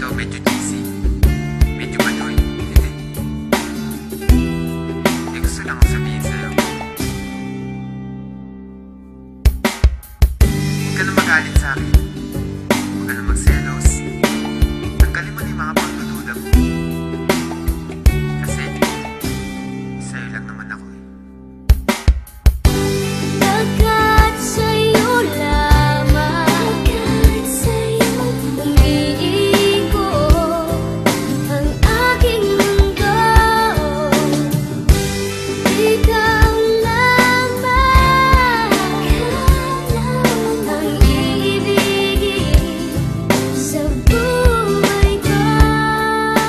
to medyo cheesy, medyo madoy. Eh, gusto lang akong sabihin sa'yo. Huwag ka na magalit sa'kin. Huwag ka na magselos. Tanggalin mo na yung mga pagdududa mo. Kasi, sa'yo lang naman ako eh. Pagkat sa'yo lamang, umiikot ang aking mundo. Ikaw lamang ang iibigin sa buhay ko.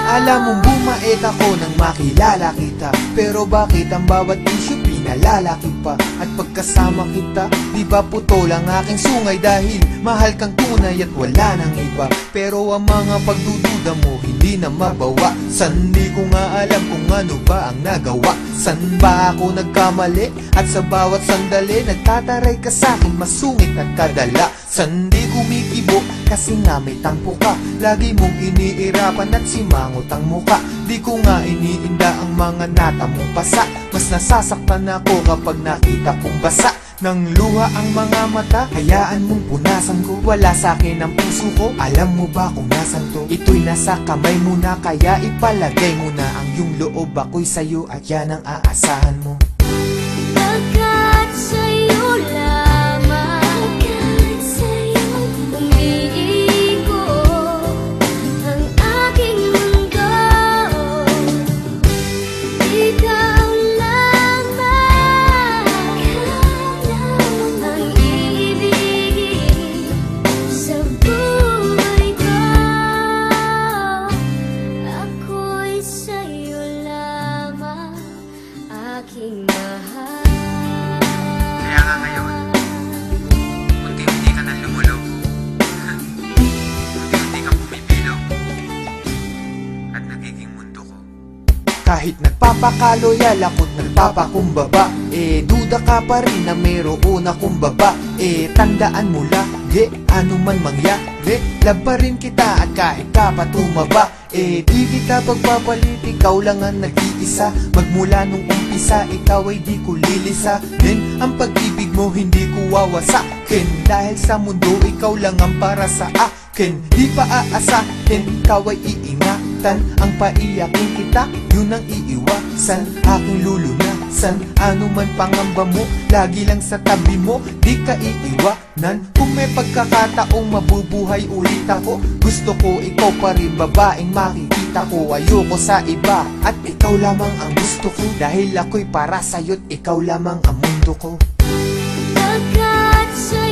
Alam mong bumait ako nang makilala kita, pero bakit ang bawat issue pinalalaki pa? At pagkasama kita, di ba putol ang aking sungay? Dahil mahal kang tunay at wala nang iba. Pero ang mga pagdududa mo hindi na mabawa. San di ko nga alam kung ano ba ang nagawa. San ba ako nagkamali? At sa bawat sandali nagtataray ka sa'kin, masungit at kadala. San di kumikibo? Kasi nga may tampo ka. Lagi mong iniirapan at simangot ang muka. Di ko nga iniinda ang mga natamong pasa. Mas nasasaktan ako kapag nakita kong basa ng luha ang mga mata. Hayaan mong punasan ko, wala sa'kin ang puso ko. Alam mo ba kung nasan to? Ito'y nasa kamay mo na, kaya ipalagay mo na ang iyong loob. Ako'y sa'yo at yan ang aasahan mo. Pagkat sa'yo lamang, umiikot ang aking mundo. Ikaw lamang ang iibigin sa buhay ko. Ako'y sa'yo lamang, aking mahal. Kaya nga ngayon, unti-unti ka nang lumulog. Unti-unti kang bumibilog. At nagiging mundo ko. Kahit nagpapakaloyal ako't nagpapakumbaba, duda ka pa rin na mayroon akong baba. Tandaan mo lagi, ano man mangyari, love pa rin kita at kahit ka pa tumaba. Di kita pagpapalit, ikaw lang ang nag-iisa. Magmula nung umpisa, ikaw ay di ko lilisa. Din ang pag-ibig mo hindi ko wawasakin. Dahil sa mundo, ikaw lang ang para sa akin. Di pa aasahin, ikaw ay iingatan. Ang paiyakin kita, yun ang iiwasan. Aking lulunasan, ano man pangamba mo, lagi lang sa tabi mo, di ka iiwanan. Kung may pagkakataong mabubuhay ulit ako, gusto ko ikaw pa rin, babaeng makikita ko. Ayoko sa iba, at ikaw lamang ang gusto ko. Dahil ako'y para sa'yo't ikaw lamang ang mundo ko. Pagkat sa'yo